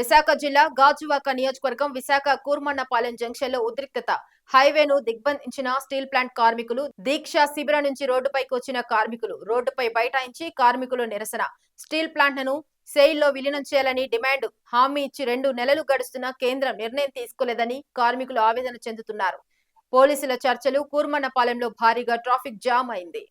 విశాఖ జిల్లా గాజువాక నియోజకవర్గం విశాఖ కూర్మన్నపాలెం జంక్షన్ లో ఉద్రిక్తత. హైవేను దిగ్బంధించిన స్టీల్ ప్లాంట్ కార్మికులు. దీక్ష శిబిరం నుంచి రోడ్డుపైకి వచ్చిన కార్మికులు రోడ్డుపై బైఠాయించి కార్మికులు నిరసన. స్టీల్ ప్లాంట్ ను సెయిల్లో విలీనం చేయాలని డిమాండ్. హామీ ఇచ్చి 2 నెలలు గడుస్తున్నా కేంద్రం నిర్ణయం తీసుకోలేదని కార్మికులు ఆవేదన చెందుతున్నారు. పోలీసుల చర్చలు. కూర్మన్నపాలెంలో భారీగా ట్రాఫిక్ జామ్ అయింది.